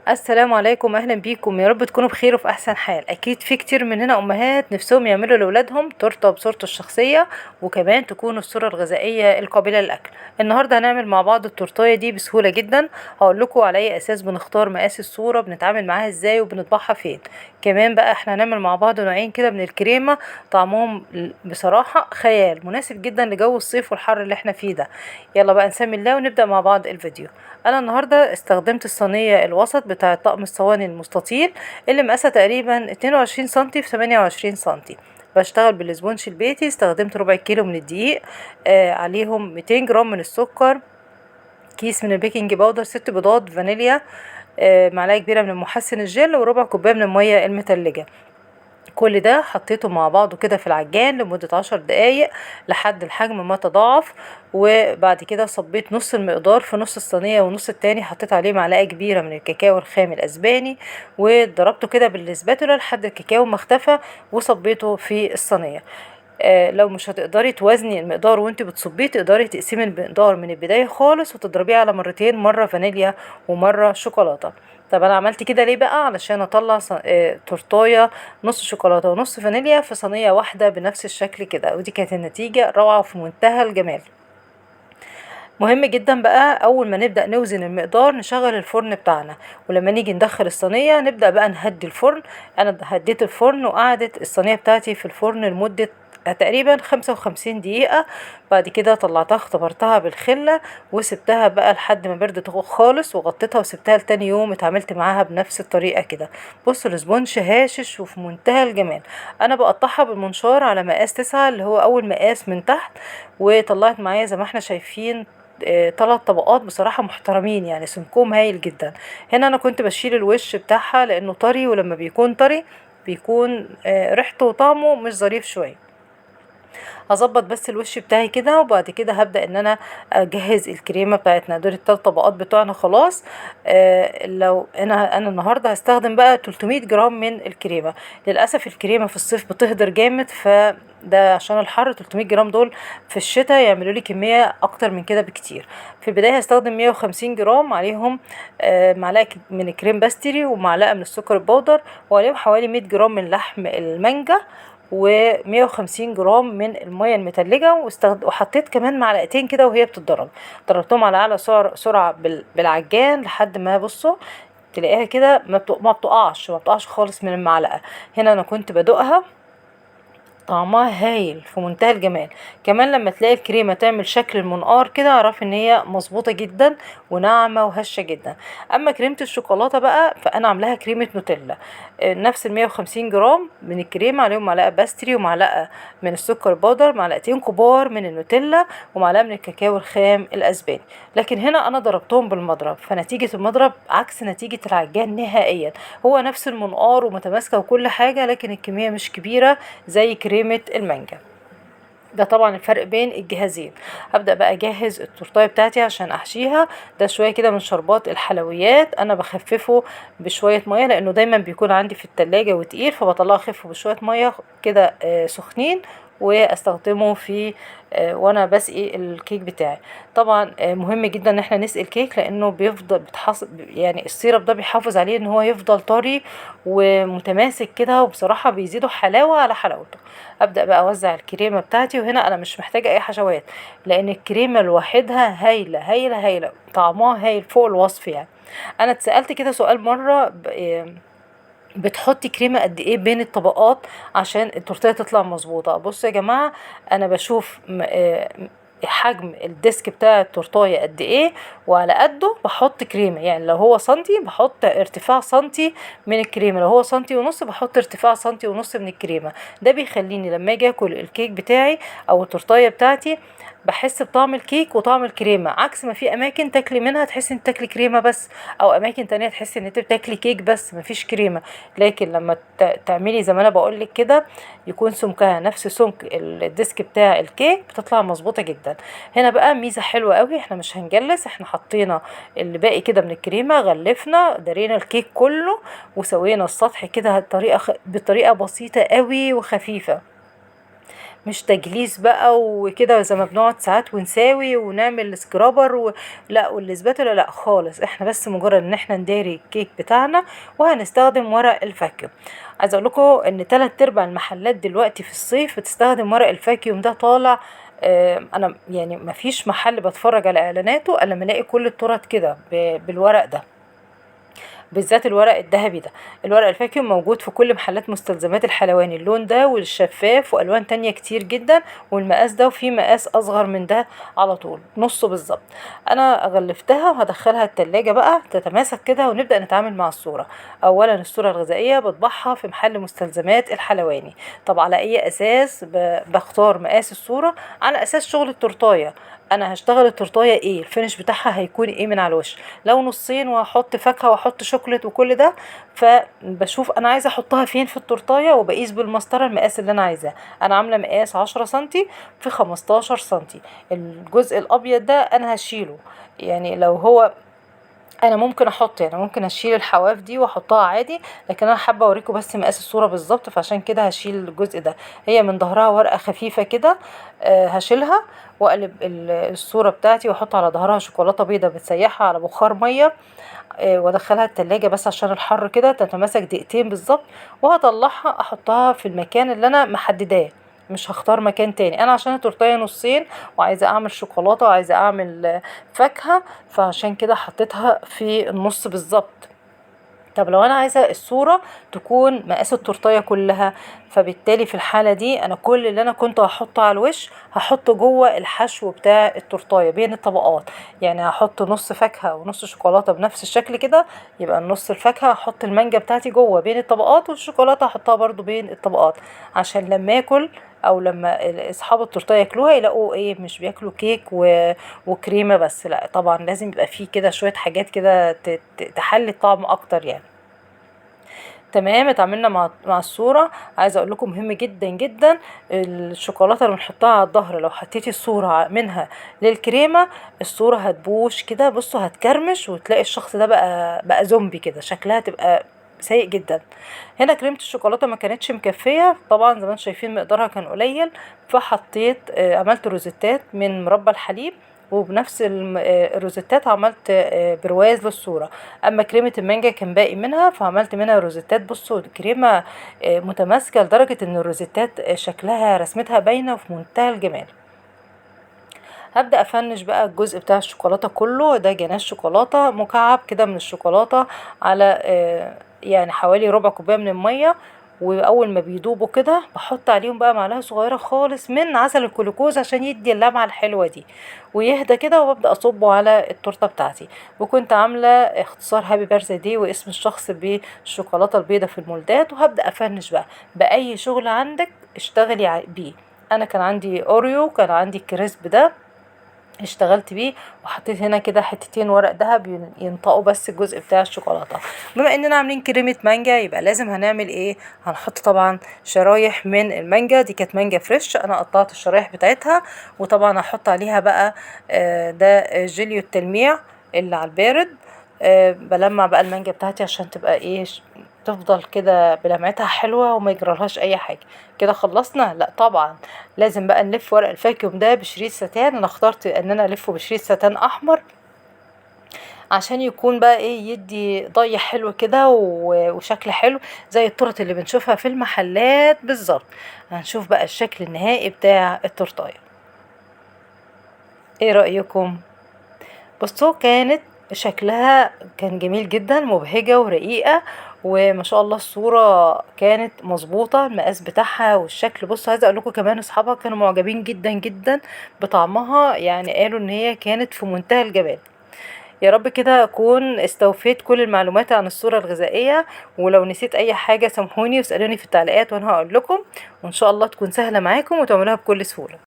السلام عليكم، اهلا بيكم. يا رب تكونوا بخير وفي احسن حال. اكيد في كتير مننا امهات نفسهم يعملوا لاولادهم تورته بصورته الشخصيه، وكمان تكون الصوره الغذائيه القابله للاكل. النهارده هنعمل مع بعض التورتايه دي بسهوله جدا. هقول لكم على اي اساس بنختار مقاس الصوره، بنتعامل معاها ازاي، وبنطبعها فين. كمان بقى احنا هنعمل مع بعض نوعين كده من الكريمه، طعمهم بصراحه خيال، مناسب جدا لجو الصيف والحر اللي احنا فيه ده. يلا بقى نسمي الله ونبدا مع بعض الفيديو. انا النهارده استخدمت الصينيه الوسط بتاع طقم الصواني المستطيل، اللي مقاسها تقريبا 22 سنتي في 28 سنتي. بشتغل بالسبونش البيتي. استخدمت ربع كيلو من الدقيق، عليهم 200 جرام من السكر، كيس من البيكنج باودر، 6 بيضات، فانيليا، معلقه كبيره من محسن الجل، وربع كوبايه من الميه المتلجه. كل ده حطيته مع بعضه كده في العجان لمدة 10 دقايق لحد الحجم ما تضاعف. وبعد كده صبيت نص المقدار في نص الصينية، ونص التاني حطيت عليه معلقة كبيرة من الكاكاو الخام الأسباني، وضربته كده بالسباتولا لحد الكاكاو ما اختفى، وصبيته في الصينية. لو مش هتقدري توازني المقدار وانت بتصبيه، تقدري تقسمي المقدار من البداية خالص وتضربيه على مرتين، مرة فانيليا ومرة شوكولاتة. طب انا عملت كده ليه بقى؟ علشان اطلع تورتايه نص شوكولاتة ونص فانيليا في صينية واحدة بنفس الشكل كده، ودي كانت النتيجة روعة وفي منتهى الجمال. مهم جدا بقى اول ما نبدأ نوزن المقدار نشغل الفرن بتاعنا، ولما نيجي ندخل الصينية نبدأ بقى نهدي الفرن. انا هديت الفرن وقعدت الصينية بتاعتي في الفرن لمدة تقريبا 55 دقيقة. بعد كده طلعتها اختبرتها بالخلة، وسبتها بقى لحد ما بردت خالص، وغطيتها وسبتها لتاني يوم. اتعاملت معاها بنفس الطريقة كده. بصوا الاسبونج هاشش وفي منتهى الجمال. انا بقطعها بالمنشار على مقاس 9، اللي هو اول مقاس من تحت. وطلعت معايا زي ما احنا شايفين 3 طبقات بصراحة محترمين، يعني سمكهم هايل جدا. هنا انا كنت بشيل الوش بتاعها لانه طري، ولما بيكون طري بيكون ريحته وطعمه مش ظريف شوية. هظبط بس الوش بتاعي كده، وبعد كده هبدأ ان انا اجهز الكريمة بتاعتنا. دول ال3 طبقات بتوعنا خلاص. لو انا النهاردة هستخدم بقى 300 جرام من الكريمة. للأسف الكريمة في الصيف بتهدر جامد، فده عشان الحر 300 جرام دول في الشتاء يعملوا لي كمية اكتر من كده بكتير. في البداية هستخدم 150 جرام، عليهم معلقة من الكريم باستري، ومعلقة من السكر البودر، وعليهم حوالي 100 جرام من لحم المانجا، و150 جرام من المية المتلجة. وحطيت كمان معلقتين كده وهي بتتضرب. ضربتهم على اعلى سرعة بالعجان لحد ما بصوا تلاقيها كده ما بتقعش خالص من المعلقة. هنا انا كنت بدوقها، طعمها هايل في منتهى الجمال. كمان لما تلاقي الكريمة تعمل شكل المنقار كده، اعرف ان هي مظبوطة جدا وناعمة وهشة جدا. اما كريمة الشوكولاتة بقى فانا عاملاها كريمة نوتيلا. نفس ال 150 جرام من الكريمة، عليهم معلقة باستري، ومعلقة من السكر البودر، معلقتين كبار من النوتيلا، ومعلقة من الكاكاو الخام الاسباني. لكن هنا انا ضربتهم بالمضرب، فنتيجة المضرب عكس نتيجة العجان نهائيا. هو نفس المنقار ومتماسكة وكل حاجة، لكن الكمية مش كبيرة زي كريمة المانجا. ده طبعا الفرق بين الجهازين. هبدأ بقى اجهز التورتايه بتاعتي عشان احشيها. ده شوية كده من شربات الحلويات، انا بخففه بشوية مية لانه دايما بيكون عندي في التلاجة وتقيل، فبطلعه اخفه بشوية مية كده سخنين، واستخدمه في وانا بسقي الكيك بتاعي. طبعا مهم جدا ان احنا نسقي الكيك، لانه بيفضل يعني السيرب ده بيحافظ عليه ان هو يفضل طري ومتماسك كده، وبصراحة بيزيدوا حلاوة على حلاوته. ابدا بقى اوزع الكريمه بتاعتي، وهنا انا مش محتاجه اي حشوات، لان الكريمه لوحدها هايله هايله هايله، طعمها هايل فوق الوصف يعني. انا اتسالت كده سؤال مره بتحطي كريمه قد ايه بين الطبقات عشان التورتيه تطلع مظبوطه؟ بصوا يا جماعه، انا بشوف حجم الديسك بتاع التورتايه قد ايه، وعلى قده بحط كريمه. يعني لو هو سنتي بحط ارتفاع سنتي من الكريمه، لو هو سنتي ونص بحط ارتفاع سنتي ونص من الكريمه. ده بيخليني لما اجي اكل الكيك بتاعي او التورتايه بتاعتي بحس بطعم الكيك وطعم الكريمه، عكس ما في اماكن تاكلي منها تحسي ان تاكلي كريمه بس، او اماكن تانية تحسي ان انت بتاكلي كيك بس مفيش كريمه. لكن لما تعملي زي ما انا بقولك كده، يكون سمكها نفس سمك الديسك بتاع الكيك، بتطلع مظبوطه جدا. هنا بقى ميزه حلوه قوي، احنا مش هنجلس، احنا حطينا اللي باقي كده من الكريمه، غلفنا درينا الكيك كله، وسوينا السطح كده بطريقه بسيطه قوي وخفيفه. مش تجليس بقى وكده زي ما بنقعد ساعات ونساوي ونعمل سكرابر لا والاسباتولا لا خالص، احنا بس مجرد ان احنا نداري الكيك بتاعنا وهنستخدم ورق الفاكيوم. عايزه اقول لكم ان 3/4 المحلات دلوقتي في الصيف بتستخدم ورق الفاكيوم ده طالع. انا يعني مفيش محل بتفرج على اعلاناته الا لما الاقي كل التورت كده بالورق ده، بالذات الورق الذهبي ده. الورق الفاكيوم موجود في كل محلات مستلزمات الحلواني، اللون ده والشفاف والوان تانية كتير جدا، والمقاس ده وفي مقاس اصغر من ده على طول نصه بالظبط. انا غلفتها وهدخلها التلاجة بقى تتماسك كده ونبدأ نتعامل مع الصورة. اولا الصورة الغذائية بطبعها في محل مستلزمات الحلواني. طب على اي اساس بختار مقاس الصورة؟ على اساس شغل التورتاية. انا هشتغل التورتايه ايه، الفينش بتاعها هيكون ايه من على الوش. لو نصين وهحط فاكهه واحط شوكليت وكل ده، فبشوف انا عايزه احطها فين في التورتايه وبقيس بالمسطره المقاس اللي انا عايزاه. انا عامله مقاس 10 سنتي في 15 سنتي. الجزء الابيض ده انا هشيله، يعني لو هو انا ممكن احط، يعني ممكن اشيل الحواف دي واحطها عادي، لكن انا حابه اوريكم بس مقاس الصوره بالظبط، فعشان كده هشيل الجزء ده. هي من ظهرها ورقه خفيفه كده، هشيلها واقلب الصوره بتاعتي واحط على ظهرها شوكولاته بيضه بتسيحها على بخار ميه، وادخلها التلاجة بس عشان الحر كده تتماسك دقيقتين بالظبط، وهطلعها احطها في المكان اللي انا محدداه. مش هختار مكان تاني، انا عشان التورتيه نصين وعايزه اعمل شوكولاته وعايزه اعمل فاكهه، فعشان كده حطيتها في النص بالظبط. طب لو انا عايزه الصوره تكون مقاس التورتيه كلها، فبالتالي في الحاله دي انا كل اللي انا كنت هحطه على الوش هحطه جوه الحشو بتاع التورتيه بين الطبقات. يعني هحط نص فاكهه ونص شوكولاته بنفس الشكل كده، يبقى النص الفاكهه هحط المانجا بتاعتي جوه بين الطبقات، والشوكولاته هحطها برضو بين الطبقات، عشان لما اكل او لما اصحاب التورتيه ياكلوها يلاقوا ايه، مش بياكلوا كيك وكريمه بس، لا طبعا لازم يبقى فيه كده شويه حاجات كده تحلي الطعم اكتر يعني. تمام، اتعاملنا مع الصورة. عايزة اقول لكم مهم جدا جدا الشوكولاتة اللي بنحطها على الظهر، لو حطيتي الصورة منها للكريمة الصورة هتبوش كده، بصوا هتكرمش وتلاقي الشخص ده بقى زومبي كده، شكلها تبقى سيء جدا. هنا كريمة الشوكولاتة ما كانتش مكفية طبعا، زي ما انتم شايفين مقدارها كان قليل، فحطيت عملت روزيتات من مربى الحليب، وبنفس الروزيتات عملت برواز للصورة. اما كريمة المانجا كان باقي منها فعملت منها روزيتات. بصوا الكريمة متماسكة لدرجة ان الروزيتات شكلها رسمتها باينة وفي منتهى الجمال. هبدأ افنش بقى الجزء بتاع الشوكولاتة كله، ده جناش شوكولاتة مكعب كده من الشوكولاتة على يعني حوالي ربع كوباية من المية، واول ما بيدوبوا كده بحط عليهم بقى معلقه صغيره خالص من عسل الكلوكوز عشان يدي اللمعه الحلوه دي، ويهدى كده وببدا اصبه على التورته بتاعتي. وكنت عامله اختصار هابي بيرثدي دي واسم الشخص بالشوكولاته البيضاء في المولدات، وهبدا افنش بقى باي شغل عندك اشتغلي بيه. انا كان عندي اوريو، كان عندي الكريسب ده اشتغلت بيه، وحطيت هنا كده حتتين ورق دهب ينطقوا بس الجزء بتاع الشوكولاته. بما اننا عاملين كريمه مانجا يبقى لازم هنعمل ايه، هنحط طبعا شرايح من المانجا، دي كانت مانجا فريش انا قطعت الشرايح بتاعتها، وطبعا هحط عليها بقى ده جيليو التلميع اللي على البارد. بلمع بقى المانجا بتاعتي عشان تبقى ايه، تفضل كده بلمعتها حلوة وما يجرالهاش اي حاجة. كده خلصنا؟ لا طبعا لازم بقى نلف ورق الفاكيوم ده بشريط ستان. انا اخترت ان انا الفه بشريط ستان احمر عشان يكون بقى ايه، يدي ضي حلو كده وشكل حلو زي التورت اللي بنشوفها في المحلات بالظبط. هنشوف بقى الشكل النهائي بتاع التورتايه، ايه رأيكم؟ بصوا كانت شكلها كان جميل جدا، مبهجة ورقيقة، وما شاء الله الصورة كانت مظبوطة المقاس بتاعها والشكل. بصوا عايزة اقول لكم كمان اصحابها كانوا معجبين جدا جدا بطعمها، يعني قالوا ان هي كانت في منتهى الجمال. يا رب كده اكون استوفيت كل المعلومات عن الصورة الغذائية، ولو نسيت اي حاجة سامحوني واسألوني في التعليقات وانا هقول لكم، وان شاء الله تكون سهلة معاكم وتعملوها بكل سهولة.